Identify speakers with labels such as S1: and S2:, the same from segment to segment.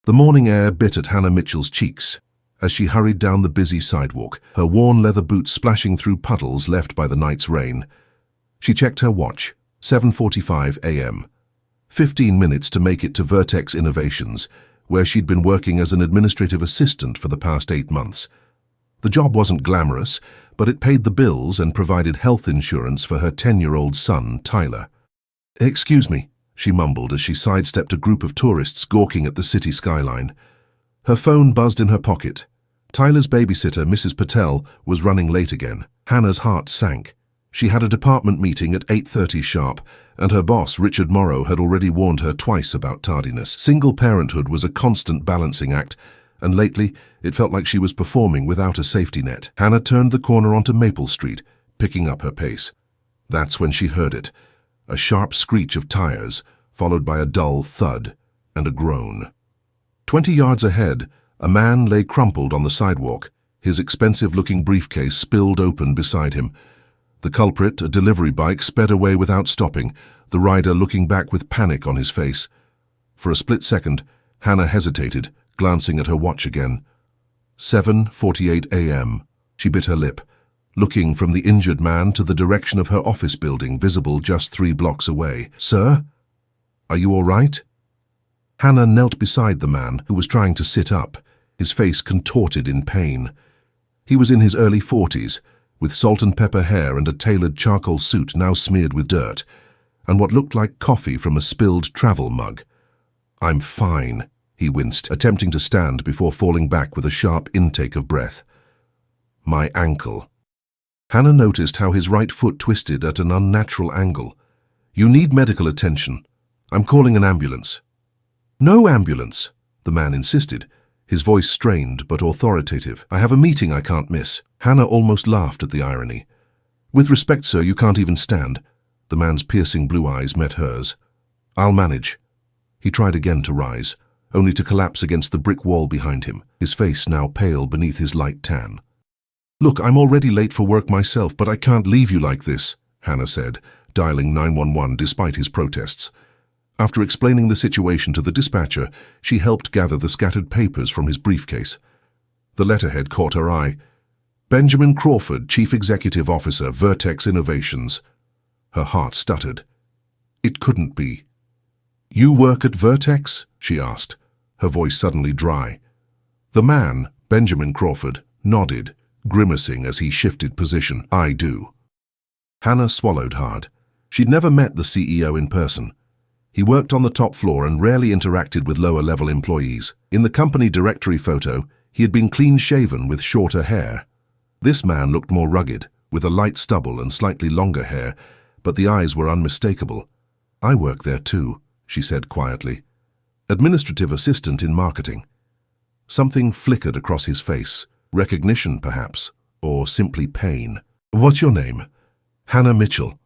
S1: The morning air bit at Hannah Mitchell's cheeks as she hurried down the busy sidewalk, her worn leather boots splashing through puddles left by the night's rain. She checked her watch, 7:45 a.m. 15 minutes to make it to Vertex Innovations, where she'd been working as an administrative assistant for the past 8 months. The job wasn't glamorous, but it paid the bills and provided health insurance for her 10-year-old son, Tyler. "Excuse me," she mumbled as she sidestepped a group of tourists gawking at the city skyline. Her phone buzzed in her pocket. Tyler's babysitter, Mrs. Patel, was running late again. Hannah's heart sank. She had a department meeting at 8:30 sharp, and her boss, Richard Morrow, had already warned her twice about tardiness. Single parenthood was a constant balancing act, and lately it felt like she was performing without a safety net. Hannah turned the corner onto Maple Street, picking up her pace. That's when she heard it, a sharp screech of tires, followed by a dull thud and a groan. 20 yards ahead, a man lay crumpled on the sidewalk, his expensive-looking briefcase spilled open beside him. The culprit, a delivery bike, sped away without stopping, the rider looking back with panic on his face. For a split second, Hannah hesitated, glancing at her watch again. 7:48 a.m. She bit her lip, looking from the injured man to the direction of her office building, visible just 3 blocks away. "Sir? Are you all right?" Hannah knelt beside the man, who was trying to sit up, his face contorted in pain. He was in his early 40s, with salt and pepper hair and a tailored charcoal suit now smeared with dirt, and what looked like coffee from a spilled travel mug. "I'm fine," he winced, attempting to stand before falling back with a sharp intake of breath. "My ankle." Hannah noticed how his right foot twisted at an unnatural angle. "You need medical attention. I'm calling an ambulance." "No ambulance," the man insisted, his voice strained but authoritative. "I have a meeting I can't miss." Hannah almost laughed at the irony. "With respect, sir, you can't even stand." The man's piercing blue eyes met hers. "I'll manage." He tried again to rise, only to collapse against the brick wall behind him, his face now pale beneath his light tan. "Look, I'm already late for work myself, but I can't leave you like this," Hannah said, dialing 911 despite his protests. After explaining the situation to the dispatcher, she helped gather the scattered papers from his briefcase. The letterhead caught her eye. "Benjamin Crawford, Chief Executive Officer, Vertex Innovations." Her heart stuttered. It couldn't be. "You work at Vertex?" she asked, her voice suddenly dry. The man, Benjamin Crawford, nodded, grimacing as he shifted position. "I do." Hannah swallowed hard. She'd never met the CEO in person. He worked on the top floor and rarely interacted with lower-level employees. In the company directory photo, he had been clean-shaven with shorter hair. This man looked more rugged, with a light stubble and slightly longer hair, but the eyes were unmistakable. "I work there too," she said quietly. "Administrative assistant in marketing." Something flickered across his face, recognition perhaps, or simply pain. "What's your name?" "Hannah Mitchell."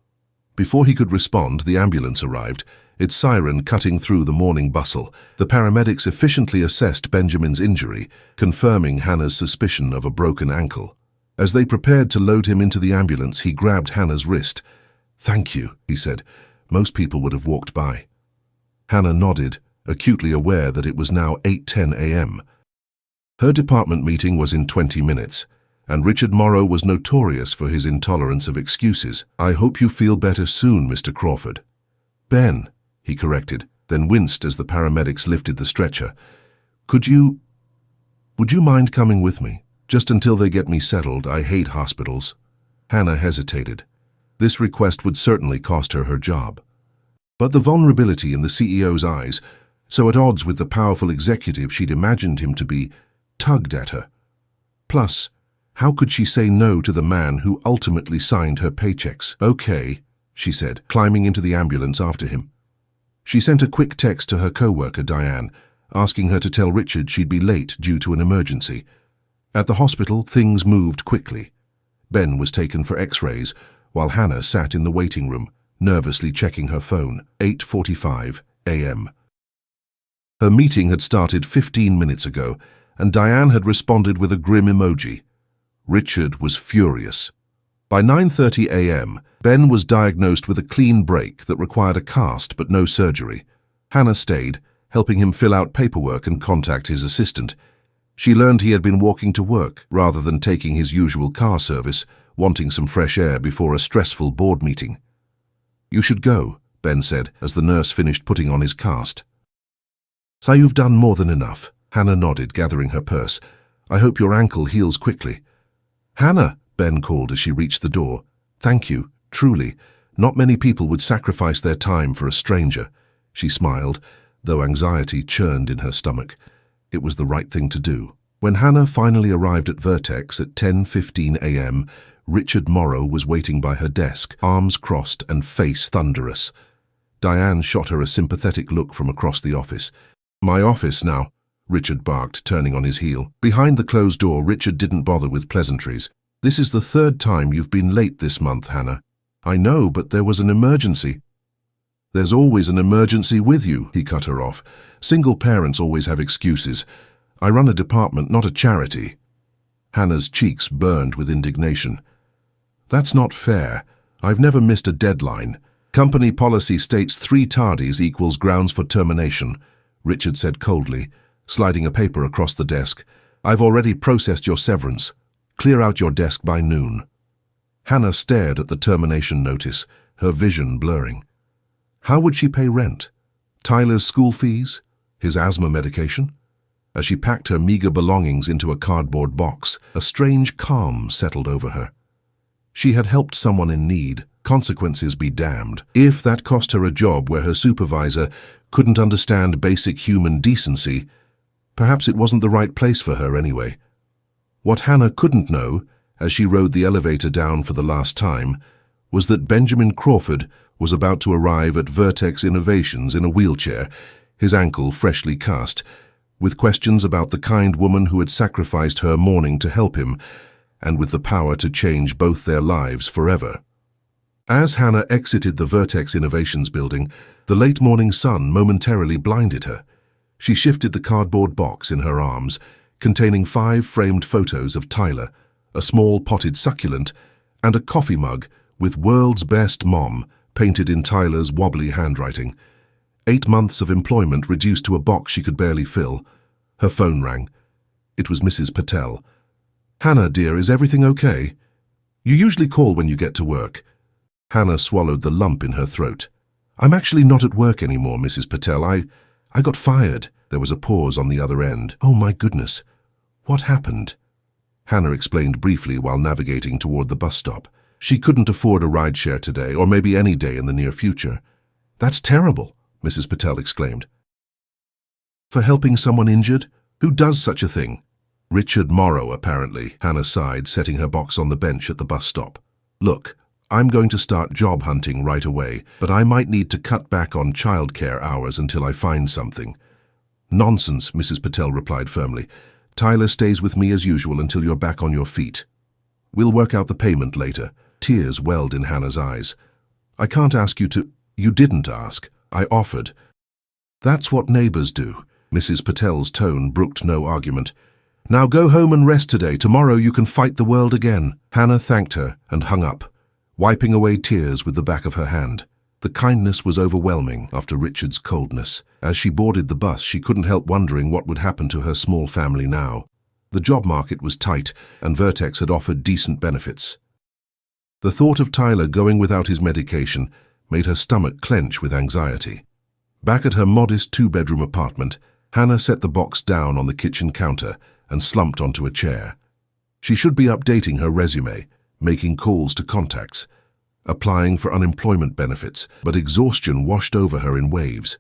S1: Before he could respond, the ambulance arrived, its siren cutting through the morning bustle. The paramedics efficiently assessed Benjamin's injury, confirming Hannah's suspicion of a broken ankle. As they prepared to load him into the ambulance, he grabbed Hannah's wrist. "Thank you," he said. "Most people would have walked by." Hannah nodded, acutely aware that it was now 8:10 a.m. Her department meeting was in 20 minutes, and Richard Morrow was notorious for his intolerance of excuses. "I hope you feel better soon, Mr. Crawford." "Ben," he corrected, then winced as the paramedics lifted the stretcher. Would you mind coming with me? Just until they get me settled. I hate hospitals." Hannah hesitated. This request would certainly cost her her job. But the vulnerability in the CEO's eyes, so at odds with the powerful executive she'd imagined him to be, tugged at her. Plus, how could she say no to the man who ultimately signed her paychecks? "Okay," she said, climbing into the ambulance after him. She sent a quick text to her co-worker, Diane, asking her to tell Richard she'd be late due to an emergency. At the hospital, things moved quickly. Ben was taken for x-rays, while Hannah sat in the waiting room, nervously checking her phone. 8:45 a.m. Her meeting had started 15 minutes ago, and Diane had responded with a grim emoji. Richard was furious. By 9:30 a.m., Ben was diagnosed with a clean break that required a cast but no surgery. Hannah stayed, helping him fill out paperwork and contact his assistant. She learned he had been walking to work rather than taking his usual car service, wanting some fresh air before a stressful board meeting. "You should go," Ben said as the nurse finished putting on his cast. "So you've done more than enough." Hannah nodded, gathering her purse. "I hope your ankle heals quickly." "Hannah," Ben called as she reached the door. "Thank you, truly. Not many people would sacrifice their time for a stranger." She smiled, though anxiety churned in her stomach. It was the right thing to do. When Hannah finally arrived at Vertex at 10:15 a.m., Richard Morrow was waiting by her desk, arms crossed and face thunderous. Diane shot her a sympathetic look from across the office. "My office now," Richard barked, turning on his heel. Behind the closed door, Richard didn't bother with pleasantries. "This is the third time you've been late this month, Hannah." "I know, but there was an emergency." "There's always an emergency with you," he cut her off. "Single parents always have excuses. I run a department, not a charity." Hannah's cheeks burned with indignation. "That's not fair. I've never missed a deadline. Company policy states 3 tardies equals grounds for termination," Richard said coldly, sliding a paper across the desk. "I've already processed your severance. Clear out your desk by noon." Hannah stared at the termination notice, her vision blurring. How would she pay rent? Tyler's school fees? His asthma medication? As she packed her meager belongings into a cardboard box, a strange calm settled over her. She had helped someone in need, consequences be damned. If that cost her a job where her supervisor couldn't understand basic human decency, perhaps it wasn't the right place for her anyway. What Hannah couldn't know, as she rode the elevator down for the last time, was that Benjamin Crawford was about to arrive at Vertex Innovations in a wheelchair, his ankle freshly cast, with questions about the kind woman who had sacrificed her morning to help him, and with the power to change both their lives forever. As Hannah exited the Vertex Innovations building, the late morning sun momentarily blinded her. She shifted the cardboard box in her arms, containing 5 framed photos of Tyler, a small potted succulent, and a coffee mug with "World's Best Mom" painted in Tyler's wobbly handwriting. 8 months of employment reduced to a box she could barely fill. Her phone rang. It was Mrs. Patel. "Hannah, dear, is everything okay? You usually call when you get to work." Hannah swallowed the lump in her throat. "I'm actually not at work anymore, Mrs. Patel. I got fired." There was a pause on the other end. "Oh my goodness. What happened?" Hannah explained briefly while navigating toward the bus stop. She couldn't afford a rideshare today, or maybe any day in the near future. "That's terrible," Mrs. Patel exclaimed. "For helping someone injured? Who does such a thing?" "Richard Morrow, apparently," Hannah sighed, setting her box on the bench at the bus stop. "Look, I'm going to start job hunting right away, but I might need to cut back on childcare hours until I find something." "Nonsense," Mrs. Patel replied firmly. "Tyler stays with me as usual until you're back on your feet. We'll work out the payment later." Tears welled in Hannah's eyes. "I can't ask you to—" "You didn't ask. I offered." "That's what neighbors do." Mrs. Patel's tone brooked no argument. "Now go home and rest today. Tomorrow you can fight the world again." Hannah thanked her and hung up, wiping away tears with the back of her hand. The kindness was overwhelming after Richard's coldness. As she boarded the bus, she couldn't help wondering what would happen to her small family now. The job market was tight, and Vertex had offered decent benefits. The thought of Tyler going without his medication made her stomach clench with anxiety. Back at her modest 2-bedroom apartment, Hannah set the box down on the kitchen counter and slumped onto a chair. She should be updating her resume, making calls to contacts, applying for unemployment benefits, but exhaustion washed over her in waves.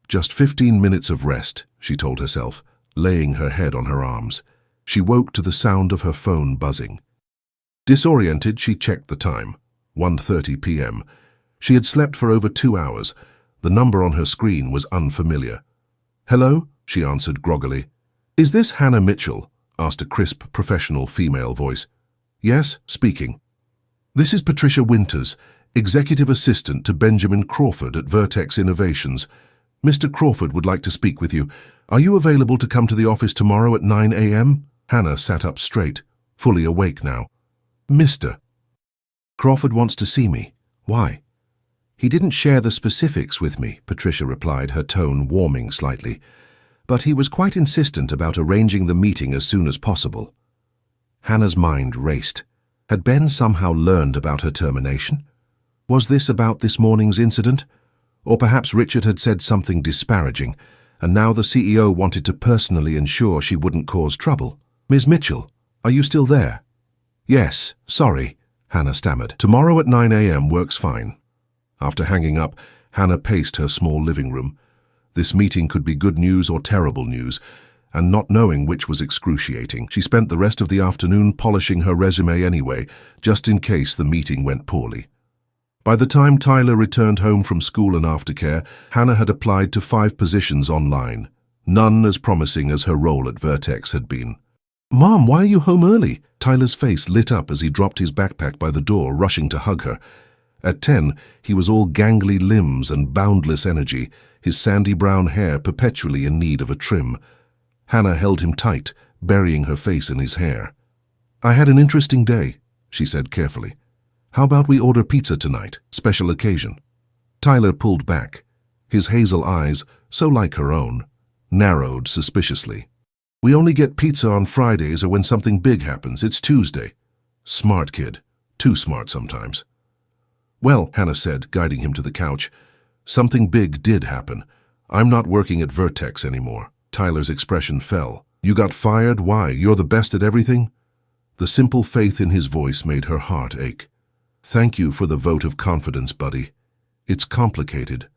S1: Just 15 minutes of rest, she told herself, laying her head on her arms. She woke to the sound of her phone buzzing. Disoriented, she checked the time. 1:30 p.m. She had slept for over 2 hours. The number on her screen was unfamiliar. "Hello?" she answered groggily. "Is this Hannah Mitchell?" asked a crisp, professional female voice. "Yes, speaking." "This is Patricia Winters, Executive Assistant to Benjamin Crawford at Vertex Innovations. Mr. Crawford would like to speak with you. Are you available to come to the office tomorrow at 9 a.m.? Hannah sat up straight, fully awake now. "Mr. Crawford wants to see me. Why?" He didn't share the specifics with me, Patricia replied, her tone warming slightly. But he was quite insistent about arranging the meeting as soon as possible. Hannah's mind raced. Had Ben somehow learned about her termination? Was this about this morning's incident? Or perhaps Richard had said something disparaging, and now the CEO wanted to personally ensure she wouldn't cause trouble. Ms. Mitchell, are you still there? Yes, sorry, Hannah stammered. Tomorrow at 9 a.m. works fine. After hanging up, Hannah paced her small living room. This meeting could be good news or terrible news, and not knowing which was excruciating. She spent the rest of the afternoon polishing her resume anyway, just in case the meeting went poorly. By the time Tyler returned home from school and aftercare, Hannah had applied to 5 positions online, none as promising as her role at Vertex had been. Mom, why are you home early? Tyler's face lit up as he dropped his backpack by the door, rushing to hug her. At 10, he was all gangly limbs and boundless energy, his sandy brown hair perpetually in need of a trim. Hannah held him tight, burying her face in his hair. I had an interesting day, she said carefully. How about we order pizza tonight, special occasion? Tyler pulled back. His hazel eyes, so like her own, narrowed suspiciously. We only get pizza on Fridays or when something big happens. It's Tuesday. Smart kid. Too smart sometimes. Well, Hannah said, guiding him to the couch, something big did happen. I'm not working at Vertex anymore. Tyler's expression fell. You got fired? Why? You're the best at everything? The simple faith in his voice made her heart ache. Thank you for the vote of confidence, buddy. It's complicated,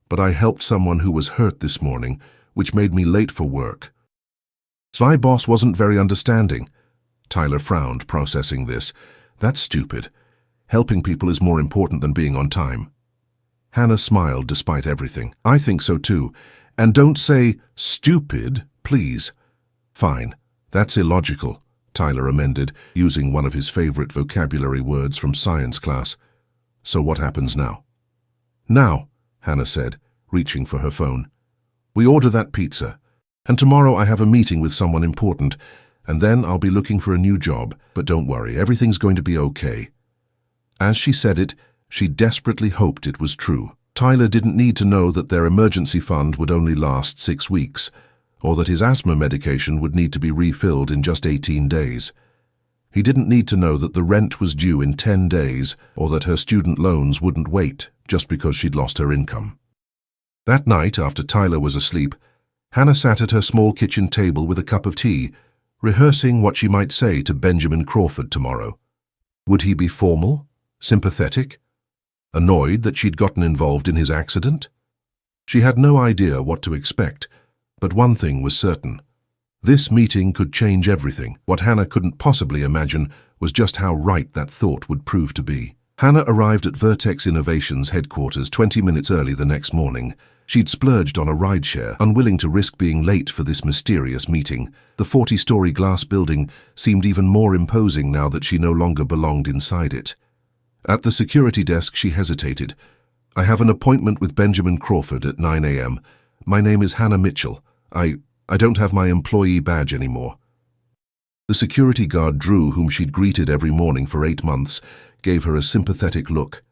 S1: but I helped someone who was hurt this morning, which made me late for work. My boss wasn't very understanding. Tyler frowned, processing this. That's stupid. Helping people is more important than being on time. Hannah smiled despite everything. I think so too. And don't say stupid, please. Fine. That's illogical, Tyler amended, using one of his favorite vocabulary words from science class. So what happens now? Now, Hannah said, reaching for her phone. We order that pizza. And tomorrow I have a meeting with someone important, and then I'll be looking for a new job. But don't worry, everything's going to be okay. As she said it, she desperately hoped it was true. Tyler didn't need to know that their emergency fund would only last 6 weeks, or that his asthma medication would need to be refilled in just 18 days. He didn't need to know that the rent was due in 10 days, or that her student loans wouldn't wait just because she'd lost her income. That night, after Tyler was asleep, Hannah sat at her small kitchen table with a cup of tea, rehearsing what she might say to Benjamin Crawford tomorrow. Would he be formal? Sympathetic? Annoyed that she'd gotten involved in his accident? She had no idea what to expect, but one thing was certain. This meeting could change everything. What Hannah couldn't possibly imagine was just how right that thought would prove to be. Hannah arrived at Vertex Innovations headquarters 20 minutes early the next morning. She'd splurged on a rideshare, unwilling to risk being late for this mysterious meeting. The 40-story glass building seemed even more imposing now that she no longer belonged inside it. At the security desk, she hesitated. I have an appointment with Benjamin Crawford at 9 a.m. My name is Hannah Mitchell. I don't have my employee badge anymore. The security guard Drew, whom she'd greeted every morning for 8 months, gave her a sympathetic look.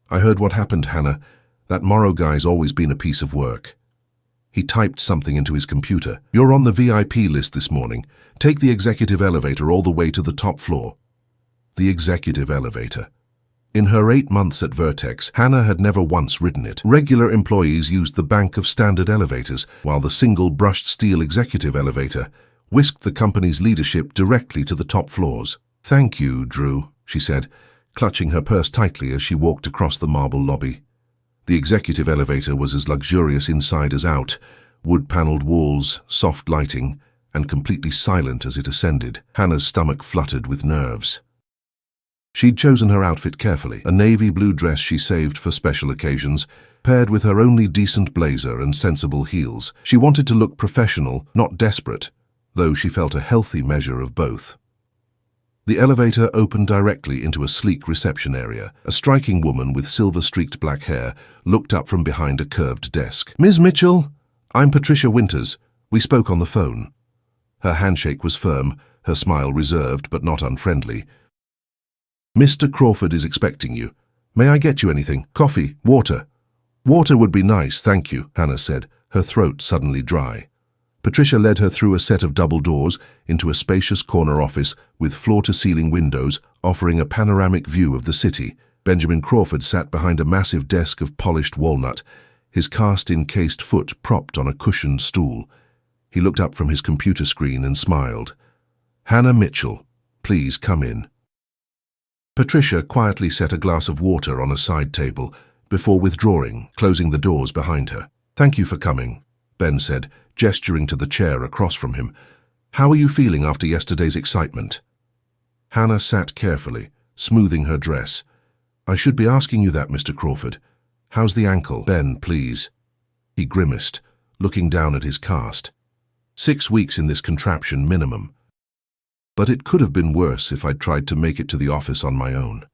S1: I heard what happened, Hannah. That Morrow guy's always been a piece of work. He typed something into his computer. You're on the VIP list this morning. Take the executive elevator all the way to the top floor. The executive elevator. In her 8 months at Vertex, Hannah had never once ridden it. Regular employees used the bank of standard elevators, while the single brushed steel executive elevator whisked the company's leadership directly to the top floors. Thank you, Drew, she said, clutching her purse tightly as she walked across the marble lobby. The executive elevator was as luxurious inside as out, wood-paneled walls, soft lighting, and completely silent as it ascended. Hannah's stomach fluttered with nerves. She'd chosen her outfit carefully, a navy blue dress she saved for special occasions, paired with her only decent blazer and sensible heels. She wanted to look professional, not desperate, though she felt a healthy measure of both. The elevator opened directly into a sleek reception area. A striking woman with silver-streaked black hair looked up from behind a curved desk. Ms. Mitchell, I'm Patricia Winters. We spoke on the phone. Her handshake was firm, her smile reserved but not unfriendly. Mr. Crawford is expecting you. May I get you anything? Coffee? Water? Water would be nice, thank you, Hannah said, her throat suddenly dry. Patricia led her through a set of double doors into a spacious corner office with floor-to-ceiling windows offering a panoramic view of the city. Benjamin Crawford sat behind a massive desk of polished walnut, his cast-encased foot propped on a cushioned stool. He looked up from his computer screen and smiled. "Hannah Mitchell, please come in." Patricia quietly set a glass of water on a side table before withdrawing, closing the doors behind her. "Thank you for coming," Ben said, gesturing to the chair across from him. "How are you feeling after yesterday's excitement?" Hannah sat carefully, smoothing her dress. "I should be asking you that, Mr. Crawford. How's the ankle?" "Ben, please." He grimaced, looking down at his cast. 6 weeks in this contraption minimum. But it could have been worse if I'd tried to make it to the office on my own.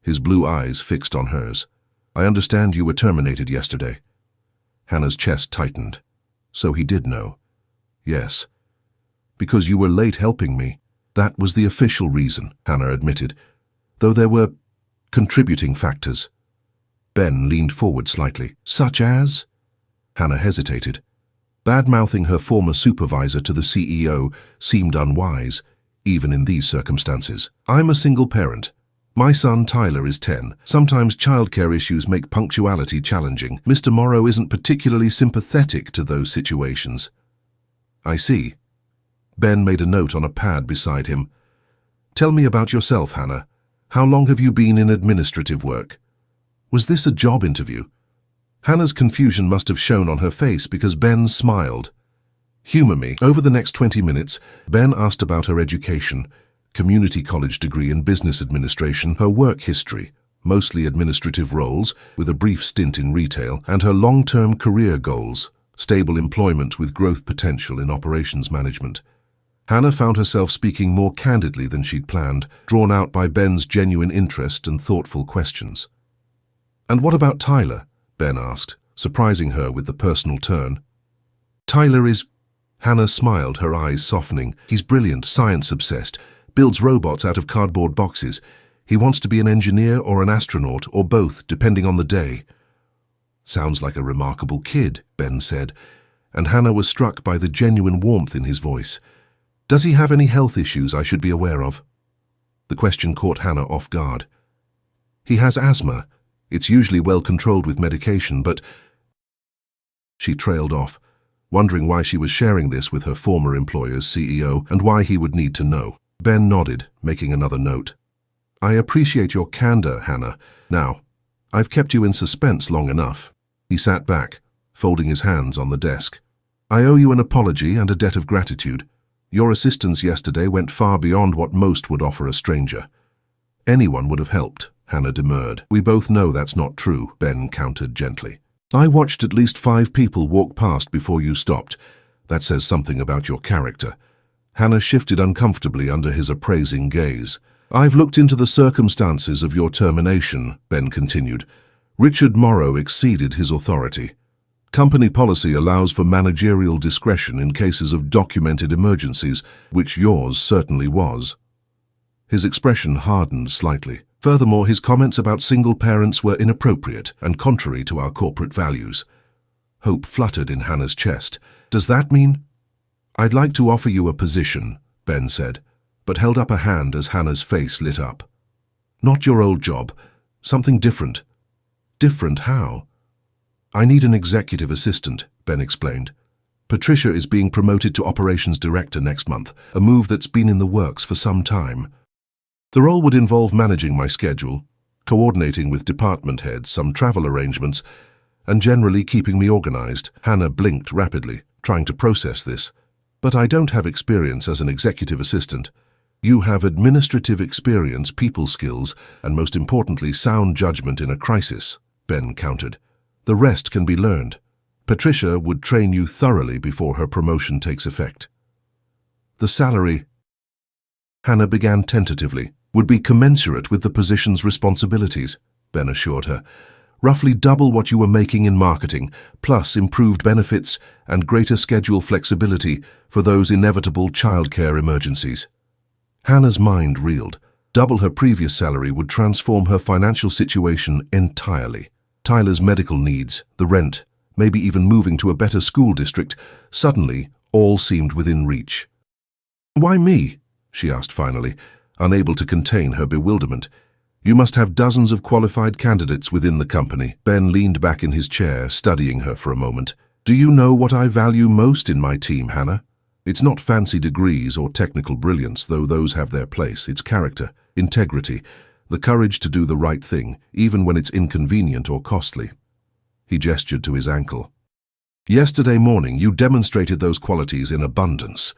S1: His blue eyes fixed on hers. "I understand you were terminated yesterday." Hannah's chest tightened. So he did know. "Yes. Because you were late helping me." "That was the official reason," Hannah admitted, though there were contributing factors. Ben leaned forward slightly. "Such as?" Hannah hesitated. Bad-mouthing her former supervisor to the CEO seemed unwise, even in these circumstances. "I'm a single parent. My son Tyler is 10. Sometimes childcare issues make punctuality challenging. Mr. Morrow isn't particularly sympathetic to those situations." "I see." Ben made a note on a pad beside him. "Tell me about yourself, Hannah. How long have you been in administrative work?" Was this a job interview? Hannah's confusion must have shown on her face because Ben smiled. "Humor me." Over the next 20 minutes, Ben asked about her education, community college degree in business administration, her work history, mostly administrative roles with a brief stint in retail, and her long-term career goals, stable employment with growth potential in operations management. Hannah found herself speaking more candidly than she'd planned, drawn out by Ben's genuine interest and thoughtful questions. "And what about Tyler?" Ben asked, surprising her with the personal turn. "Tyler is..." Hannah smiled, her eyes softening. "He's brilliant, science-obsessed, builds robots out of cardboard boxes. He wants to be an engineer or an astronaut, or both, depending on the day." "Sounds like a remarkable kid," Ben said, and Hannah was struck by the genuine warmth in his voice. "Does he have any health issues I should be aware of?" The question caught Hannah off guard. "He has asthma. It's usually well controlled with medication, but..." She trailed off, wondering why she was sharing this with her former employer's CEO and why he would need to know. Ben nodded, making another note. "I appreciate your candor, Hannah. Now, I've kept you in suspense long enough." He sat back, folding his hands on the desk. "I owe you an apology and a debt of gratitude. Your assistance yesterday went far beyond what most would offer a stranger." "Anyone would have helped," Hannah demurred. "We both know that's not true," Ben countered gently. "I watched at least 5 people walk past before you stopped. That says something about your character." Hannah shifted uncomfortably under his appraising gaze. "I've looked into the circumstances of your termination," Ben continued. "Richard Morrow exceeded his authority. Company policy allows for managerial discretion in cases of documented emergencies, which yours certainly was." His expression hardened slightly. Furthermore, his comments about single parents were inappropriate and contrary to our corporate values. Hope fluttered in Hannah's chest. "Does that mean—" "I'd like to offer you a position," Ben said, but held up a hand as Hannah's face lit up. "Not your old job. Something different." "Different how?" "I need an executive assistant," Ben explained. "Patricia is being promoted to operations director next month, a move that's been in the works for some time. The role would involve managing my schedule, coordinating with department heads, some travel arrangements, and generally keeping me organized." Hannah blinked rapidly, trying to process this. "But I don't have experience as an executive assistant." "You have administrative experience, people skills, and most importantly, sound judgment in a crisis," Ben countered. "The rest can be learned. Patricia would train you thoroughly before her promotion takes effect." "The salary," Hannah began tentatively, "would be commensurate with the position's responsibilities," Ben assured her. "Roughly double what you were making in marketing, plus improved benefits and greater schedule flexibility for those inevitable childcare emergencies." Hannah's mind reeled. Double her previous salary would transform her financial situation entirely. Tyler's medical needs, the rent, maybe even moving to a better school district, suddenly all seemed within reach. "Why me?" she asked finally, unable to contain her bewilderment. "You must have dozens of qualified candidates within the company." Ben leaned back in his chair, studying her for a moment. "Do you know what I value most in my team, Hannah? It's not fancy degrees or technical brilliance, though those have their place. It's character, integrity, the courage to do the right thing, even when it's inconvenient or costly." He gestured to his ankle. "Yesterday morning, you demonstrated those qualities in abundance."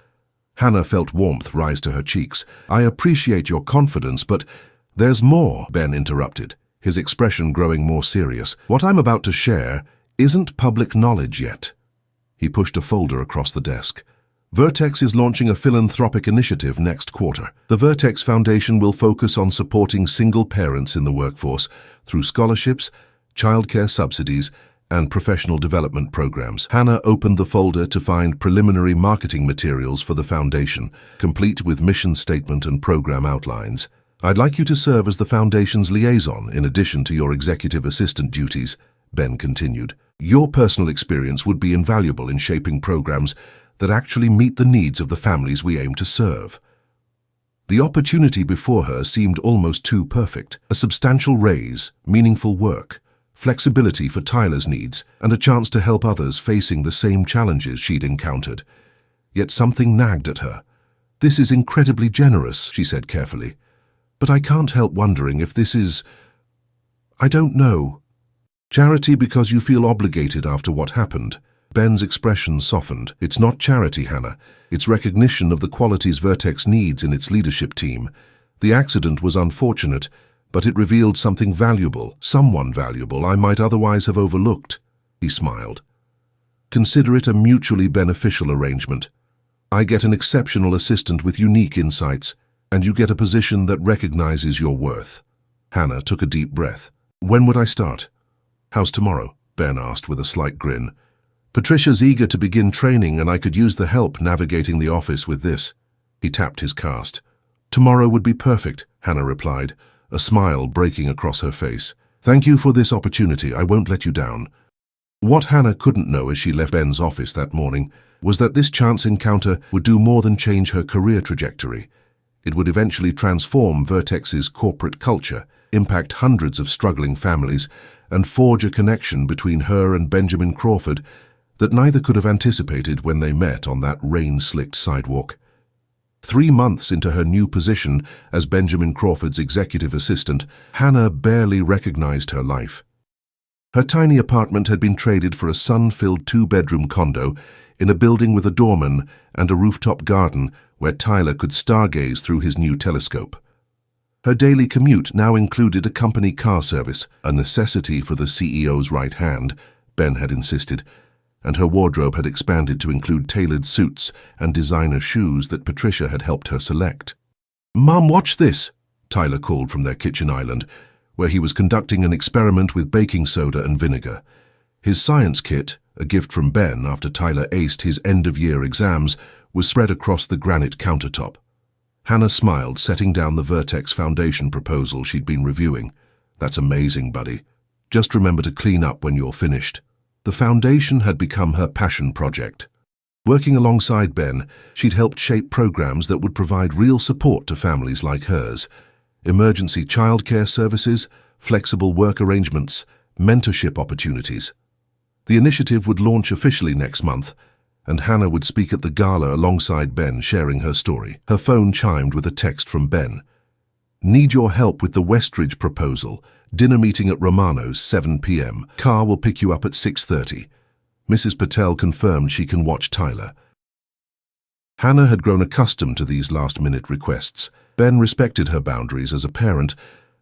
S1: Hannah felt warmth rise to her cheeks. "I appreciate your confidence, but there's more," Ben interrupted, his expression growing more serious. "What I'm about to share isn't public knowledge yet." He pushed a folder across the desk. "Vertex is launching a philanthropic initiative next quarter. The Vertex Foundation will focus on supporting single parents in the workforce through scholarships, childcare subsidies, and professional development programs." Hannah opened the folder to find preliminary marketing materials for the foundation, complete with mission statement and program outlines. "I'd like you to serve as the foundation's liaison in addition to your executive assistant duties," Ben continued. "Your personal experience would be invaluable in shaping programs that actually meet the needs of the families we aim to serve." The opportunity before her seemed almost too perfect. A substantial raise, meaningful work, flexibility for Tyler's needs, and a chance to help others facing the same challenges she'd encountered. Yet something nagged at her. "This is incredibly generous," she said carefully. "But I can't help wondering if this is... I don't know." "Charity because you feel obligated after what happened." Ben's expression softened. "It's not charity, Hannah. It's recognition of the qualities Vertex needs in its leadership team. The accident was unfortunate, but it revealed something valuable, someone valuable I might otherwise have overlooked." He smiled. "Consider it a mutually beneficial arrangement. I get an exceptional assistant with unique insights, and you get a position that recognizes your worth." Hannah took a deep breath. "When would I start?" "How's tomorrow?" Ben asked with a slight grin. "Patricia's eager to begin training, and I could use the help navigating the office with this." He tapped his cast. "Tomorrow would be perfect," Hannah replied, a smile breaking across her face. "Thank you for this opportunity. I won't let you down." What Hannah couldn't know as she left Ben's office that morning was that this chance encounter would do more than change her career trajectory. It would eventually transform Vertex's corporate culture, impact hundreds of struggling families, and forge a connection between her and Benjamin Crawford that neither could have anticipated when they met on that rain-slicked sidewalk. 3 months into her new position as Benjamin Crawford's executive assistant, Hannah barely recognized her life. Her tiny apartment had been traded for a sun-filled 2-bedroom condo in a building with a doorman and a rooftop garden where Tyler could stargaze through his new telescope. Her daily commute now included a company car service, a necessity for the CEO's right hand, Ben had insisted, and her wardrobe had expanded to include tailored suits and designer shoes that Patricia had helped her select. "Mom, watch this," Tyler called from their kitchen island, where he was conducting an experiment with baking soda and vinegar. His science kit, a gift from Ben after Tyler aced his end-of-year exams, was spread across the granite countertop. Hannah smiled, setting down the Vertex Foundation proposal she'd been reviewing. "That's amazing, buddy. Just remember to clean up when you're finished." The foundation had become her passion project. Working alongside Ben, she'd helped shape programs that would provide real support to families like hers. Emergency childcare services, flexible work arrangements, mentorship opportunities. The initiative would launch officially next month, and Hannah would speak at the gala alongside Ben, sharing her story. Her phone chimed with a text from Ben. "Need your help with the Westridge proposal. Dinner meeting at Romano's, 7 p.m. Car will pick you up at 6:30. Mrs. Patel confirmed she can watch Tyler." Hannah had grown accustomed to these last-minute requests. Ben respected her boundaries as a parent,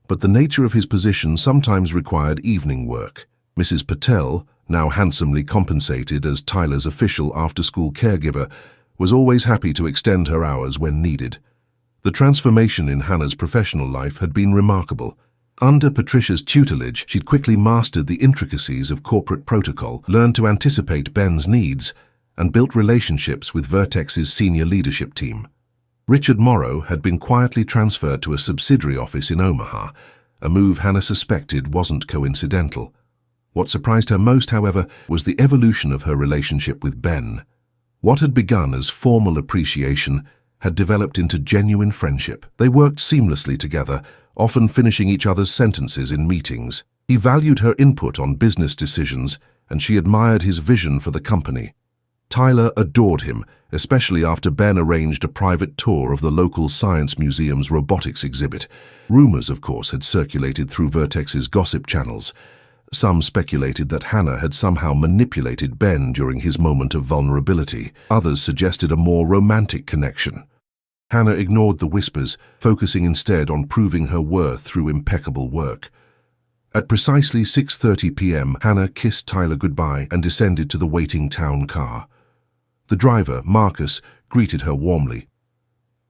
S1: but the nature of his position sometimes required evening work. Mrs. Patel, now handsomely compensated as Tyler's official after-school caregiver, was always happy to extend her hours when needed. The transformation in Hannah's professional life had been remarkable. Under Patricia's tutelage, she'd quickly mastered the intricacies of corporate protocol, learned to anticipate Ben's needs, and built relationships with Vertex's senior leadership team. Richard Morrow had been quietly transferred to a subsidiary office in Omaha, a move Hannah suspected wasn't coincidental. What surprised her most, however, was the evolution of her relationship with Ben. What had begun as formal appreciation had developed into genuine friendship. They worked seamlessly together, often finishing each other's sentences in meetings. He valued her input on business decisions, and she admired his vision for the company. Tyler adored him, especially after Ben arranged a private tour of the local science museum's robotics exhibit. Rumors, of course, had circulated through Vertex's gossip channels. Some speculated that Hannah had somehow manipulated Ben during his moment of vulnerability. Others suggested a more romantic connection. Hannah ignored the whispers, focusing instead on proving her worth through impeccable work. At precisely 6:30 p.m., Hannah kissed Tyler goodbye and descended to the waiting town car. The driver, Marcus, greeted her warmly.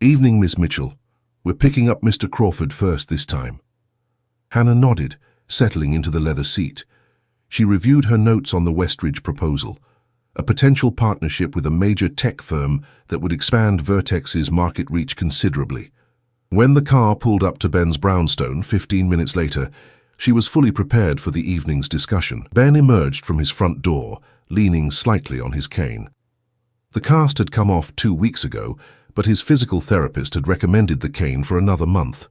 S1: "Evening, Miss Mitchell. We're picking up Mr. Crawford first this time." Hannah nodded, settling into the leather seat. She reviewed her notes on the Westridge proposal, a potential partnership with a major tech firm that would expand Vertex's market reach considerably. When the car pulled up to Ben's brownstone 15 minutes later, she was fully prepared for the evening's discussion. Ben emerged from his front door, leaning slightly on his cane. The cast had come off 2 weeks ago, but his physical therapist had recommended the cane for another month.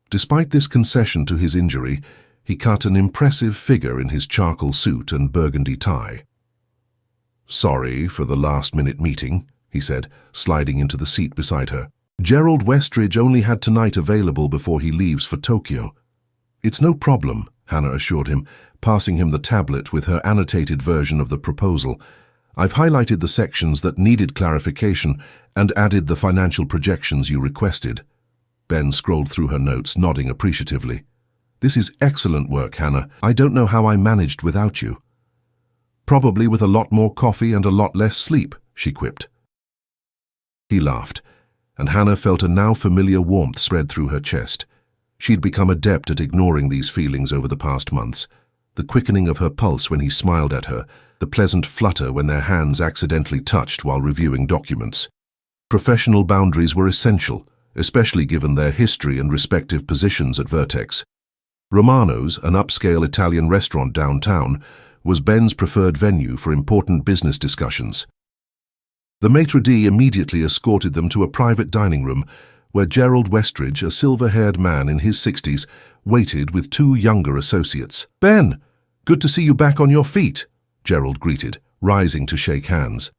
S1: Despite this concession to his injury, he cut an impressive figure in his charcoal suit and burgundy tie. "Sorry for the last-minute meeting," he said, sliding into the seat beside her. "Gerald Westridge only had tonight available before he leaves for Tokyo." "It's no problem," Hannah assured him, passing him the tablet with her annotated version of the proposal. "I've highlighted the sections that needed clarification and added the financial projections you requested." Ben scrolled through her notes, nodding appreciatively. "This is excellent work, Hannah. I don't know how I managed without you." "Probably with a lot more coffee and a lot less sleep," she quipped. He laughed, and Hannah felt a now familiar warmth spread through her chest. She'd become adept at ignoring these feelings over the past months. The quickening of her pulse when he smiled at her, the pleasant flutter when their hands accidentally touched while reviewing documents. Professional boundaries were essential, especially given their history and respective positions at Vertex. Romano's, an upscale Italian restaurant downtown, was Ben's preferred venue for important business discussions. The maitre d' immediately escorted them to a private dining room where Gerald Westridge, a silver-haired man in his 60s, waited with 2 younger associates. "Ben, good to see you back on your feet," Gerald greeted, rising to shake hands.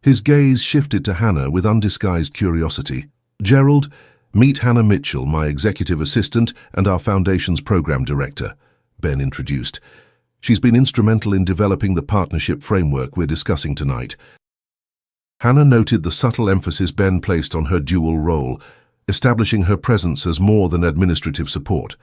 S1: His gaze shifted to Hannah with undisguised curiosity. "Gerald, meet Hannah Mitchell, my executive assistant and our foundation's program director," Ben introduced. "She's been instrumental in developing the partnership framework we're discussing tonight." Hannah noted the subtle emphasis Ben placed on her dual role, establishing her presence as more than administrative support.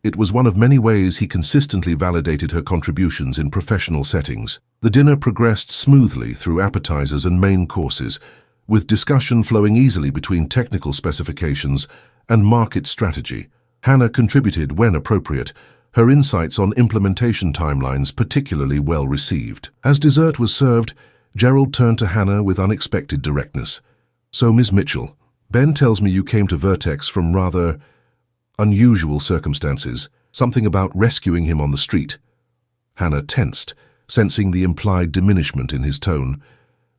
S1: It was one of many ways he consistently validated her contributions in professional settings. The dinner progressed smoothly through appetizers and main courses, with discussion flowing easily between technical specifications and market strategy. Hannah contributed when appropriate, her insights on implementation timelines particularly well received. As dessert was served, Gerald turned to Hannah with unexpected directness. "So, Ms. Mitchell, Ben tells me you came to Vertex from rather unusual circumstances, something about rescuing him on the street." Hannah tensed, sensing the implied diminishment in his tone.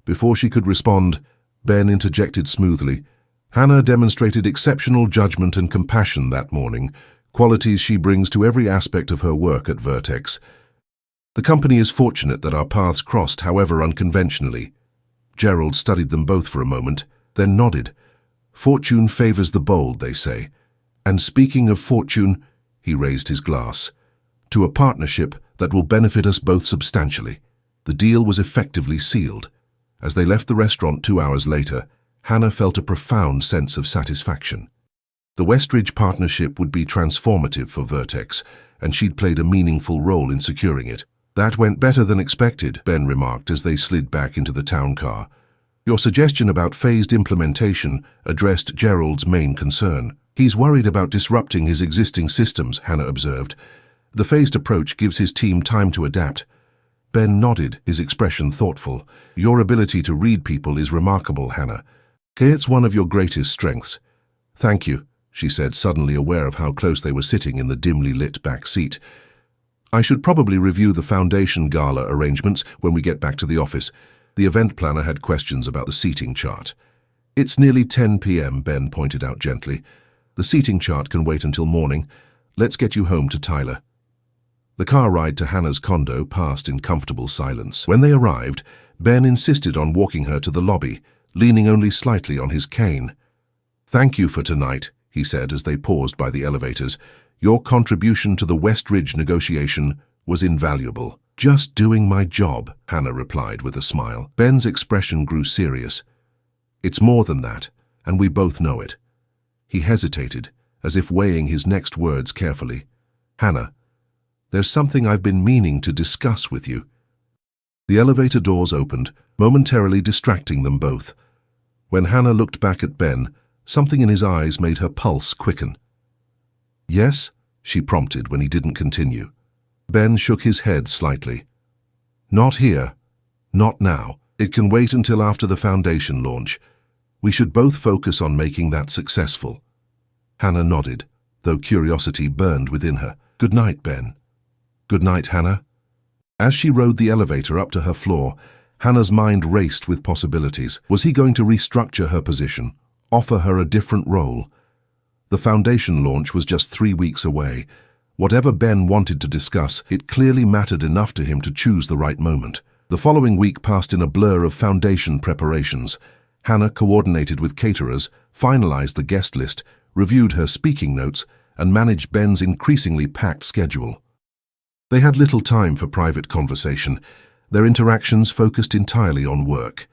S1: Before she could respond, Ben interjected smoothly. "Hannah demonstrated exceptional judgment and compassion that morning, qualities she brings to every aspect of her work at Vertex. The company is fortunate that our paths crossed, however unconventionally." Gerald studied them both for a moment, then nodded. "Fortune favors the bold, they say. And speaking of fortune," he raised his glass, "to a partnership that will benefit us both substantially." The deal was effectively sealed. As they left the restaurant 2 hours later, Hannah felt a profound sense of satisfaction. The Westridge partnership would be transformative for Vertex, and she'd played a meaningful role in securing it. "That went better than expected," Ben remarked as they slid back into the town car. "Your suggestion about phased implementation addressed Gerald's main concern. He's worried about disrupting his existing systems," Hannah observed. "The phased approach gives his team time to adapt." Ben nodded, his expression thoughtful. "Your ability to read people is remarkable, Hannah. It's one of your greatest strengths. Thank you, she said, suddenly aware of how close they were sitting in the dimly lit back seat. I should probably review the foundation gala arrangements when we get back to the office. The event planner had questions about the seating chart. It's nearly 10 p.m., Ben pointed out gently. The seating chart can wait until morning. Let's get you home to Tyler. The car ride to Hannah's condo passed in comfortable silence. When they arrived, Ben insisted on walking her to the lobby, leaning only slightly on his cane. Thank you for tonight, he said as they paused by the elevators. Your contribution to the West Ridge negotiation was invaluable. Just doing my job, Hannah replied with a smile. Ben's expression grew serious. It's more than that, and we both know it. He hesitated, as if weighing his next words carefully. Hannah, there's something I've been meaning to discuss with you. The elevator doors opened, momentarily distracting them both. When Hannah looked back at Ben, something in his eyes made her pulse quicken. Yes, she prompted when he didn't continue. Ben shook his head slightly. Not here. Not now. It can wait until after the foundation launch. We should both focus on making that successful. Hannah nodded, though curiosity burned within her. Good night, Ben. Good night, Hannah. As she rode the elevator up to her floor, Hannah's mind raced with possibilities. Was he going to restructure her position, offer her a different role? The foundation launch was just 3 weeks away. Whatever Ben wanted to discuss, it clearly mattered enough to him to choose the right moment. The following week passed in a blur of foundation preparations. Hannah coordinated with caterers, finalized the guest list, reviewed her speaking notes, and managed Ben's increasingly packed schedule. They had little time for private conversation. Their interactions focused entirely on work.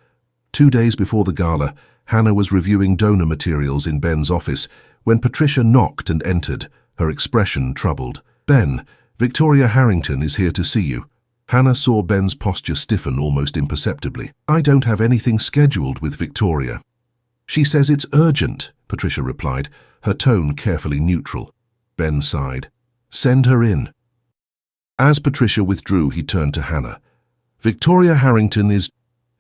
S1: 2 days before the gala, Hannah was reviewing donor materials in Ben's office when Patricia knocked and entered, her expression troubled. Ben, Victoria Harrington is here to see you. Hannah saw Ben's posture stiffen almost imperceptibly. I don't have anything scheduled with Victoria. She says it's urgent, Patricia replied, her tone carefully neutral. Ben sighed. Send her in. As Patricia withdrew, he turned to Hannah. Victoria Harrington is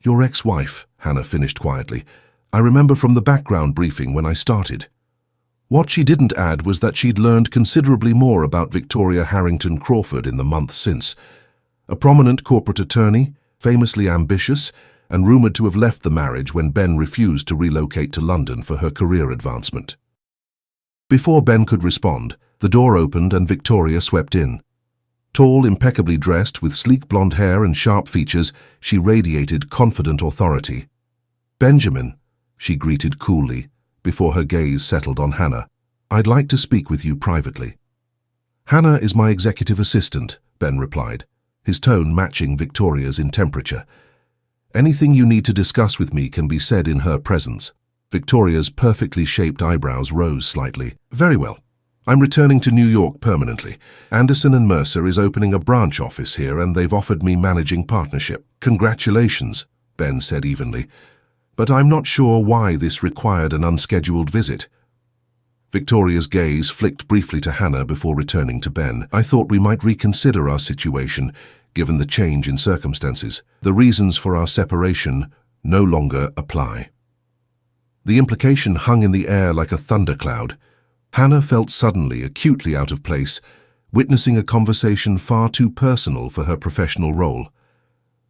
S1: your ex-wife, Hannah finished quietly. I remember from the background briefing when I started. What she didn't add was that she'd learned considerably more about Victoria Harrington Crawford in the months since. A prominent corporate attorney, famously ambitious, and rumored to have left the marriage when Ben refused to relocate to London for her career advancement. Before Ben could respond, the door opened and Victoria swept in. Tall, impeccably dressed, with sleek blonde hair and sharp features, she radiated confident authority. Benjamin, she greeted coolly, before her gaze settled on Hannah. I'd like to speak with you privately. Hannah is my executive assistant, Ben replied, his tone matching Victoria's in temperature. Anything you need to discuss with me can be said in her presence. Victoria's perfectly shaped eyebrows rose slightly. Very well. I'm returning to New York permanently. Anderson and Mercer is opening a branch office here and they've offered me managing partnership. Congratulations, Ben said evenly. But I'm not sure why this required an unscheduled visit. Victoria's gaze flicked briefly to Hannah before returning to Ben. I thought we might reconsider our situation, given the change in circumstances. The reasons for our separation no longer apply. The implication hung in the air like a thundercloud. Hannah felt suddenly acutely out of place, witnessing a conversation far too personal for her professional role.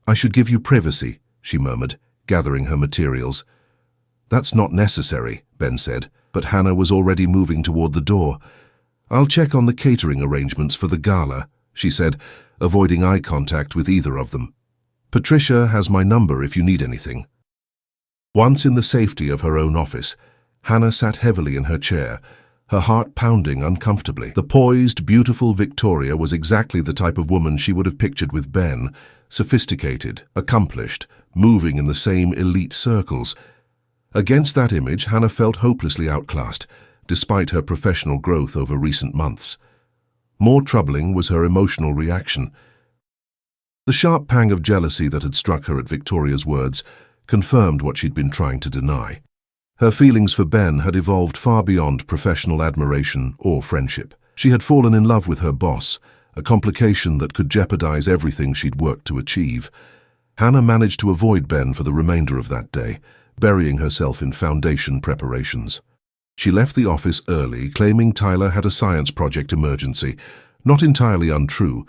S1: I should give you privacy, she murmured, gathering her materials. That's not necessary, Ben said, but Hannah was already moving toward the door. I'll check on the catering arrangements for the gala, she said, avoiding eye contact with either of them. Patricia has my number if you need anything. Once in the safety of her own office, Hannah sat heavily in her chair, her heart pounding uncomfortably. The poised, beautiful Victoria was exactly the type of woman she would have pictured with Ben, sophisticated, accomplished, moving in the same elite circles. Against that image, Hannah felt hopelessly outclassed, despite her professional growth over recent months. More troubling was her emotional reaction. The sharp pang of jealousy that had struck her at Victoria's words confirmed what she'd been trying to deny. Her feelings for Ben had evolved far beyond professional admiration or friendship. She had fallen in love with her boss, a complication that could jeopardize everything she'd worked to achieve. Hannah managed to avoid Ben for the remainder of that day, burying herself in foundation preparations. She left the office early, claiming Tyler had a science project emergency. Not entirely untrue,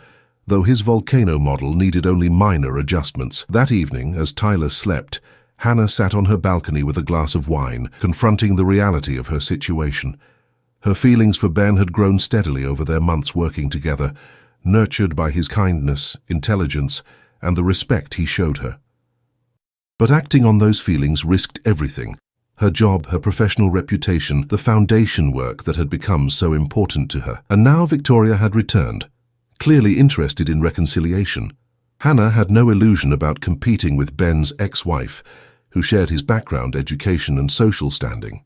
S1: though his volcano model needed only minor adjustments. That evening, as Tyler slept, Hannah sat on her balcony with a glass of wine, confronting the reality of her situation. Her feelings for Ben had grown steadily over their months working together, nurtured by his kindness, intelligence, and the respect he showed her. But acting on those feelings risked everything: her job, her professional reputation, the foundation work that had become so important to her. And now Victoria had returned, clearly interested in reconciliation. Hannah had no illusion about competing with Ben's ex-wife, who shared his background, education, and social standing.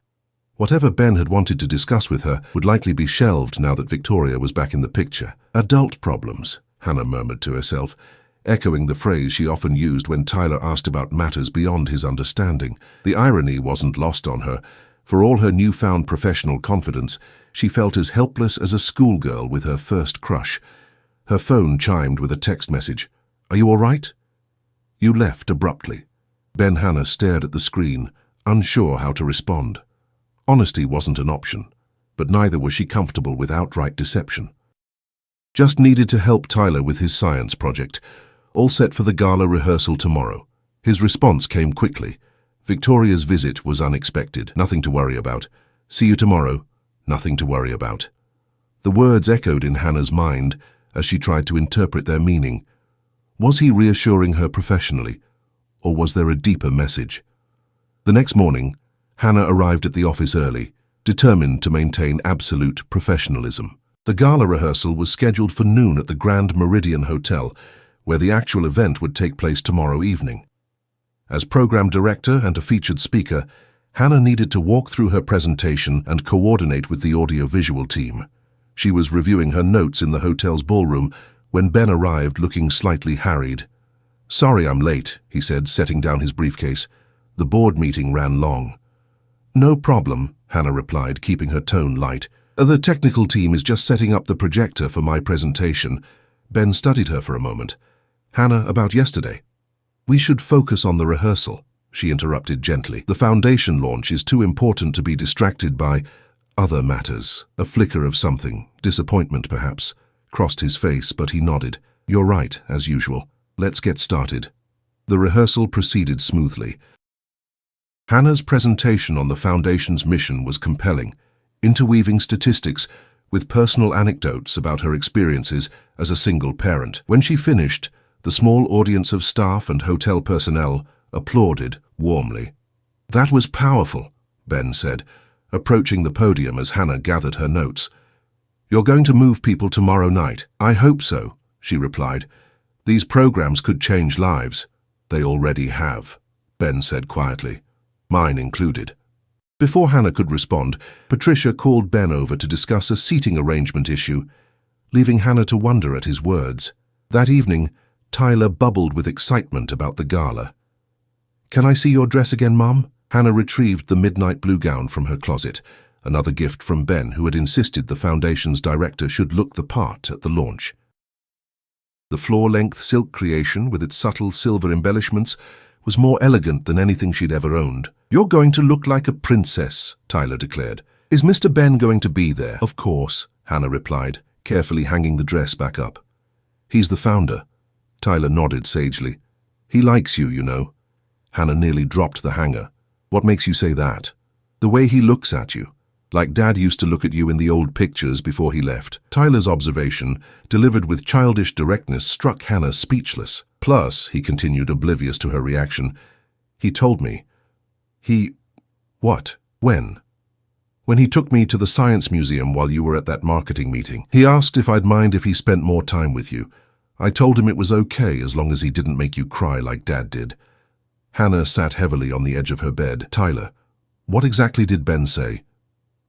S1: Whatever Ben had wanted to discuss with her would likely be shelved now that Victoria was back in the picture. Adult problems, Hannah murmured to herself, echoing the phrase she often used when Tyler asked about matters beyond his understanding. The irony wasn't lost on her. For all her newfound professional confidence, she felt as helpless as a schoolgirl with her first crush. Her phone chimed with a text message. "Are you all right?" "You left abruptly." Hannah stared at the screen, unsure how to respond. Honesty wasn't an option, but neither was she comfortable with outright deception. Just needed to help Tyler with his science project. All set for the gala rehearsal tomorrow. His response came quickly. Victoria's visit was unexpected. Nothing to worry about. See you tomorrow. Nothing to worry about. The words echoed in Hannah's mind as she tried to interpret their meaning. Was he reassuring her professionally, or was there a deeper message? The next morning, Hannah arrived at the office early, determined to maintain absolute professionalism. The gala rehearsal was scheduled for noon at the Grand Meridian Hotel, where the actual event would take place tomorrow evening. As program director and a featured speaker, Hannah needed to walk through her presentation and coordinate with the audio-visual team. She was reviewing her notes in the hotel's ballroom when Ben arrived looking slightly harried. "Sorry I'm late," he said, setting down his briefcase. "The board meeting ran long." "No problem," Hannah replied, keeping her tone light. "The technical team is just setting up the projector for my presentation." Ben studied her for a moment. "Hannah, about yesterday." "We should focus on the rehearsal," she interrupted gently. "The foundation launch is too important to be distracted by other matters." A flicker of something, disappointment perhaps, crossed his face, but he nodded. "You're right, as usual. Let's get started." The rehearsal proceeded smoothly. Hannah's presentation on the Foundation's mission was compelling, interweaving statistics with personal anecdotes about her experiences as a single parent. When she finished, the small audience of staff and hotel personnel applauded warmly. "That was powerful," Ben said, approaching the podium as Hannah gathered her notes. "You're going to move people tomorrow night." "I hope so," she replied. "These programs could change lives." "They already have," Ben said quietly. "Mine included." Before Hannah could respond, Patricia called Ben over to discuss a seating arrangement issue, leaving Hannah to wonder at his words. That evening, Tyler bubbled with excitement about the gala. "Can I see your dress again, Mom?" Hannah retrieved the midnight blue gown from her closet, another gift from Ben, who had insisted the Foundation's director should look the part at the launch. The floor-length silk creation, with its subtle silver embellishments, was more elegant than anything she'd ever owned. "You're going to look like a princess," Tyler declared. "Is Mr. Ben going to be there?" "Of course," Hannah replied, carefully hanging the dress back up. "He's the founder." Tyler nodded sagely. "He likes you, you know." Hannah nearly dropped the hanger. "What makes you say that?" "The way he looks at you. Like Dad used to look at you in the old pictures before he left." Tyler's observation, delivered with childish directness, struck Hannah speechless. "Plus," he continued, oblivious to her reaction, "he told me. What? When?" "When he took me to the Science Museum while you were at that marketing meeting. He asked if I'd mind if he spent more time with you. I told him it was okay as long as he didn't make you cry like Dad did." Hannah sat heavily on the edge of her bed. "Tyler, what exactly did Ben say?"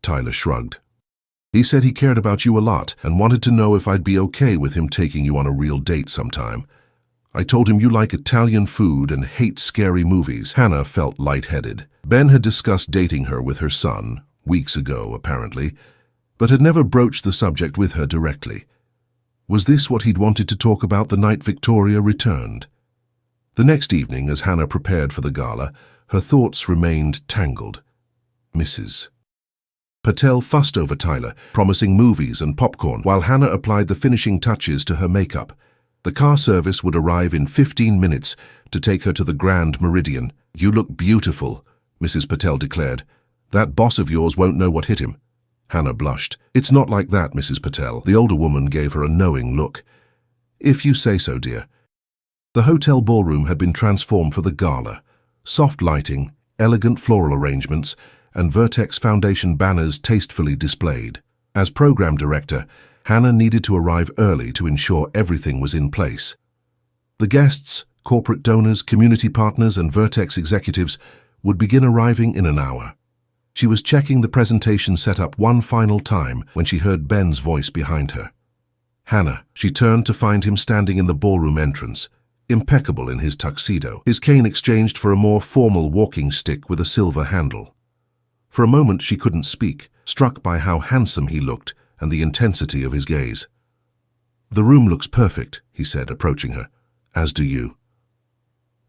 S1: Tyler shrugged. "He said he cared about you a lot and wanted to know if I'd be okay with him taking you on a real date sometime. I told him you like Italian food and hate scary movies." Hannah felt lightheaded. Ben had discussed dating her with her son, weeks ago apparently, but had never broached the subject with her directly. Was this what he'd wanted to talk about the night Victoria returned? The next evening, as Hannah prepared for the gala, her thoughts remained tangled. Mrs. Patel fussed over Tyler, promising movies and popcorn, while Hannah applied the finishing touches to her makeup. The car service would arrive in 15 minutes to take her to the Grand Meridian. "You look beautiful," Mrs. Patel declared. "That boss of yours won't know what hit him." Hannah blushed. "It's not like that, Mrs. Patel." The older woman gave her a knowing look. "If you say so, dear." The hotel ballroom had been transformed for the gala. Soft lighting, elegant floral arrangements, and Vertex Foundation banners tastefully displayed. As program director, Hannah needed to arrive early to ensure everything was in place. The guests, corporate donors, community partners, and Vertex executives would begin arriving in an hour. She was checking the presentation setup one final time when she heard Ben's voice behind her. "Hannah." She turned to find him standing in the ballroom entrance, impeccable in his tuxedo, his cane exchanged for a more formal walking stick with a silver handle. For a moment she couldn't speak, struck by how handsome he looked and the intensity of his gaze. "The room looks perfect," he said, approaching her. "As do you."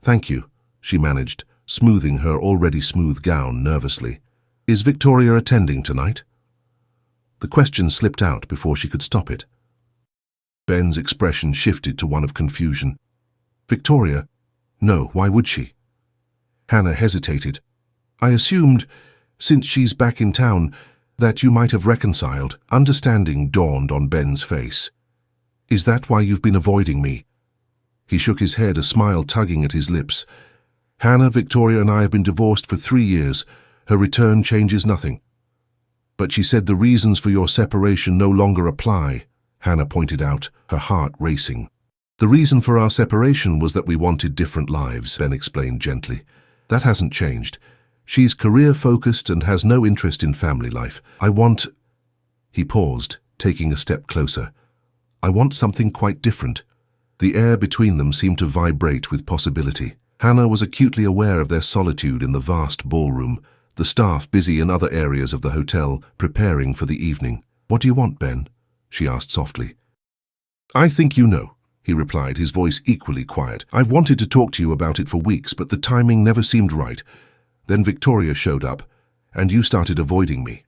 S1: "Thank you," she managed, smoothing her already smooth gown nervously. "Is Victoria attending tonight?" The question slipped out before she could stop it. Ben's expression shifted to one of confusion. "Victoria? No, why would she?" Hannah hesitated. "I assumed, since she's back in town, that you might have reconciled." Understanding dawned on Ben's face. "Is that why you've been avoiding me?" He shook his head, a smile tugging at his lips. "Hannah, Victoria and I have been divorced for 3 years. Her return changes nothing." "But she said the reasons for your separation no longer apply," Hannah pointed out, her heart racing. "The reason for our separation was that we wanted different lives," Ben explained gently. "That hasn't changed. She's career-focused and has no interest in family life. I want—" He paused, taking a step closer. "I want something quite different." The air between them seemed to vibrate with possibility. Hannah was acutely aware of their solitude in the vast ballroom, the staff busy in other areas of the hotel, preparing for the evening. "What do you want, Ben?" she asked softly. "I think you know," he replied, his voice equally quiet. "I've wanted to talk to you about it for weeks, but the timing never seemed right. Then Victoria showed up, and you started avoiding me."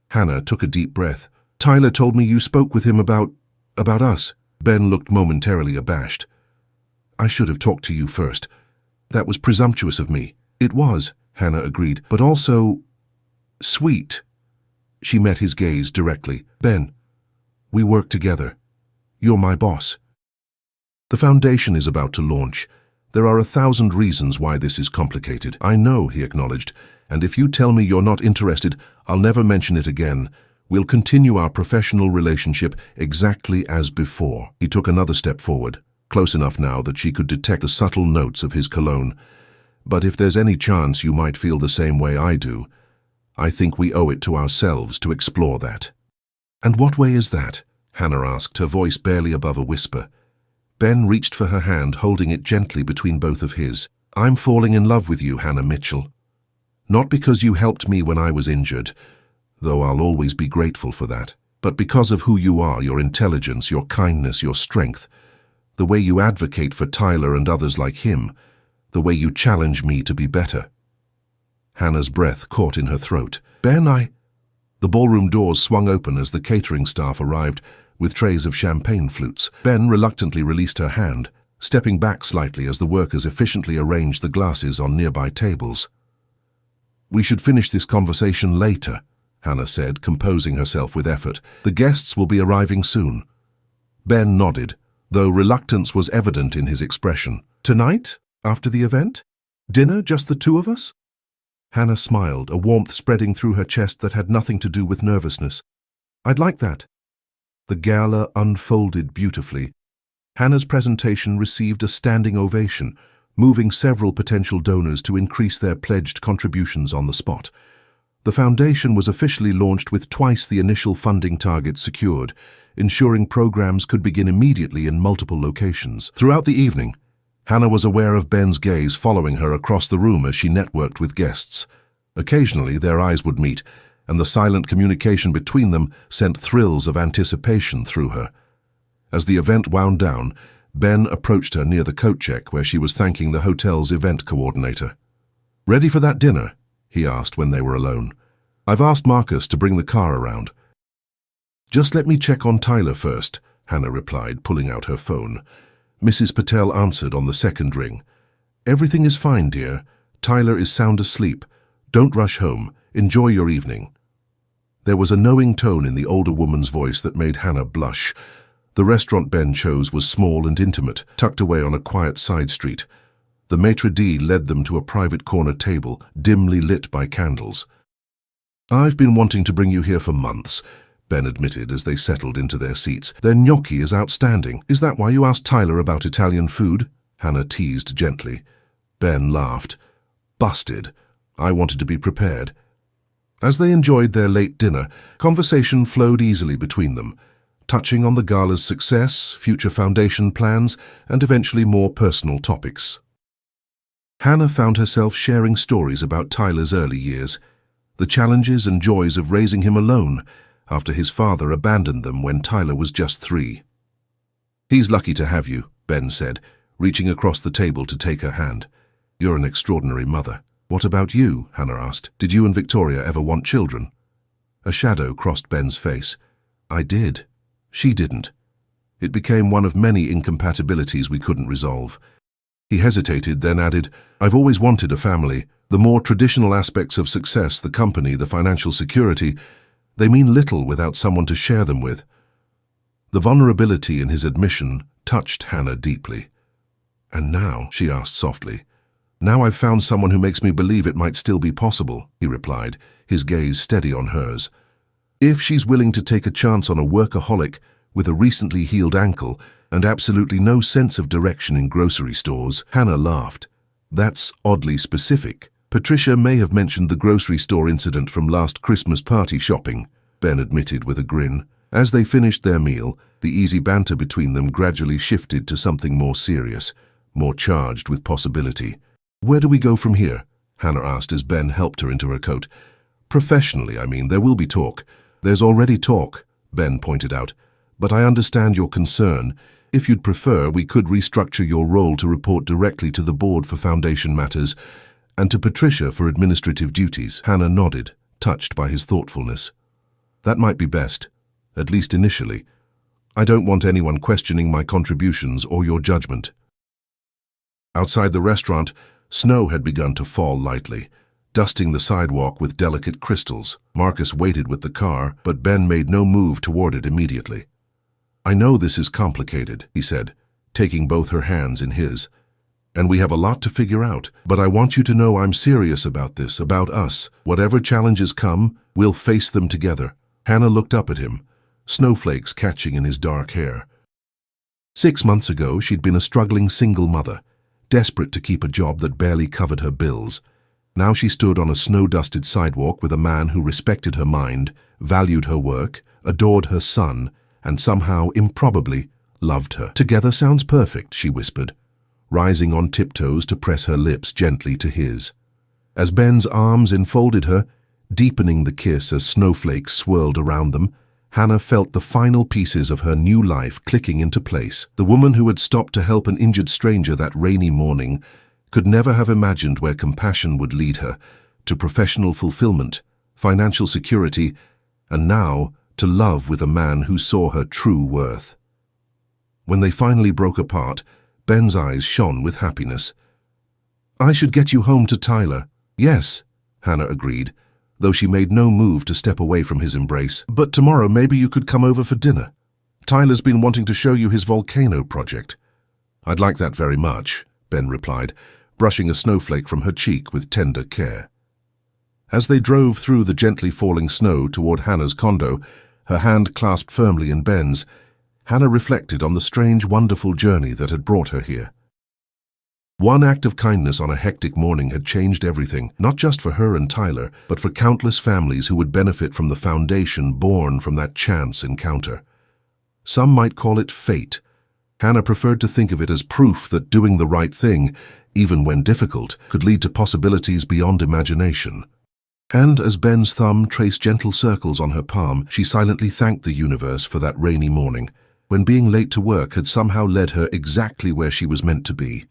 S1: Hannah took a deep breath. "Tyler told me you spoke with him about us." Ben looked momentarily abashed. "I should have talked to you first. That was presumptuous of me." "It was," Hannah agreed, "but also sweet." She met his gaze directly. "Ben, we work together. You're my boss." "The foundation is about to launch. There are 1,000 reasons why this is complicated." "I know," he acknowledged, "and if you tell me you're not interested, I'll never mention it again. We'll continue our professional relationship exactly as before." He took another step forward, close enough now that she could detect the subtle notes of his cologne. "But if there's any chance you might feel the same way I do, I think we owe it to ourselves to explore that." "And what way is that?" Hannah asked, her voice barely above a whisper. Ben reached for her hand, holding it gently between both of his. "I'm falling in love with you, Hannah Mitchell. Not because you helped me when I was injured, though I'll always be grateful for that, but because of who you are, your intelligence, your kindness, your strength, the way you advocate for Tyler and others like him, the way you challenge me to be better." Hannah's breath caught in her throat. "Ben, The ballroom doors swung open as the catering staff arrived with trays of champagne flutes. Ben reluctantly released her hand, stepping back slightly as the workers efficiently arranged the glasses on nearby tables. "We should finish this conversation later," Hannah said, composing herself with effort. "The guests will be arriving soon." Ben nodded, though reluctance was evident in his expression. "Tonight, after the event? Dinner, just the two of us?" Hannah smiled, a warmth spreading through her chest that had nothing to do with nervousness. "I'd like that." The gala unfolded beautifully. Hannah's presentation received a standing ovation, moving several potential donors to increase their pledged contributions on the spot. The foundation was officially launched with twice the initial funding target secured, ensuring programs could begin immediately in multiple locations. Throughout the evening, Hannah was aware of Ben's gaze following her across the room as she networked with guests. Occasionally, their eyes would meet, and the silent communication between them sent thrills of anticipation through her. As the event wound down, Ben approached her near the coat check where she was thanking the hotel's event coordinator. "Ready for that dinner?" he asked when they were alone. "I've asked Marcus to bring the car around." "Just let me check on Tyler first," Hannah replied, pulling out her phone. Mrs. Patel answered on the second ring. "Everything is fine, dear. Tyler is sound asleep. Don't rush home. Enjoy your evening." There was a knowing tone in the older woman's voice that made Hannah blush. The restaurant Ben chose was small and intimate, tucked away on a quiet side street. The maitre d' led them to a private corner table, dimly lit by candles. "I've been wanting to bring you here for months," Ben admitted as they settled into their seats. "Their gnocchi is outstanding. Is that why you asked Tyler about Italian food?" Hannah teased gently. Ben laughed. "Busted. I wanted to be prepared." As they enjoyed their late dinner, conversation flowed easily between them, touching on the gala's success, future foundation plans, and eventually more personal topics. Hannah found herself sharing stories about Tyler's early years, the challenges and joys of raising him alone after his father abandoned them when Tyler was just 3. "He's lucky to have you," Ben said, reaching across the table to take her hand. "You're an extraordinary mother." "What about you?" Hannah asked. "Did you and Victoria ever want children?" A shadow crossed Ben's face. "I did. She didn't. It became one of many incompatibilities we couldn't resolve." He hesitated, then added, "I've always wanted a family. The more traditional aspects of success, the company, the financial security, they mean little without someone to share them with." The vulnerability in his admission touched Hannah deeply. "And now," she asked softly, "now I've found someone who makes me believe it might still be possible," he replied, his gaze steady on hers. "If she's willing to take a chance on a workaholic with a recently healed ankle and absolutely no sense of direction in grocery stores." Hannah laughed. "That's oddly specific." "Patricia may have mentioned the grocery store incident from last Christmas party shopping," Ben admitted with a grin. As they finished their meal, the easy banter between them gradually shifted to something more serious, more charged with possibility. "Where do we go from here?" Hannah asked as Ben helped her into her coat. "Professionally, I mean, there will be talk." "There's already talk," Ben pointed out. "But I understand your concern. If you'd prefer, we could restructure your role to report directly to the board for foundation matters and to Patricia for administrative duties." Hannah nodded, touched by his thoughtfulness. "That might be best, at least initially. I don't want anyone questioning my contributions or your judgment." Outside the restaurant, snow had begun to fall lightly, dusting the sidewalk with delicate crystals. Marcus waited with the car, but Ben made no move toward it immediately. "I know this is complicated," he said, taking both her hands in his. "And we have a lot to figure out, but I want you to know I'm serious about this, about us. Whatever challenges come, we'll face them together." Hannah looked up at him, snowflakes catching in his dark hair. 6 months ago, she'd been a struggling single mother, desperate to keep a job that barely covered her bills. Now she stood on a snow-dusted sidewalk with a man who respected her mind, valued her work, adored her son, and somehow, improbably, loved her. "Together sounds perfect," she whispered, rising on tiptoes to press her lips gently to his. As Ben's arms enfolded her, deepening the kiss as snowflakes swirled around them, Hannah felt the final pieces of her new life clicking into place. The woman who had stopped to help an injured stranger that rainy morning could never have imagined where compassion would lead her, to professional fulfillment, financial security, and now to love with a man who saw her true worth. When they finally broke apart, Ben's eyes shone with happiness. "I should get you home to Tyler." "Yes," Hannah agreed, though she made no move to step away from his embrace. "But tomorrow maybe you could come over for dinner. Tyler's been wanting to show you his volcano project." "I'd like that very much," Ben replied, brushing a snowflake from her cheek with tender care. As they drove through the gently falling snow toward Hannah's condo, her hand clasped firmly in Ben's, Hannah reflected on the strange, wonderful journey that had brought her here. One act of kindness on a hectic morning had changed everything, not just for her and Tyler, but for countless families who would benefit from the foundation born from that chance encounter. Some might call it fate. Hannah preferred to think of it as proof that doing the right thing, even when difficult, could lead to possibilities beyond imagination. And as Ben's thumb traced gentle circles on her palm, she silently thanked the universe for that rainy morning, when being late to work had somehow led her exactly where she was meant to be.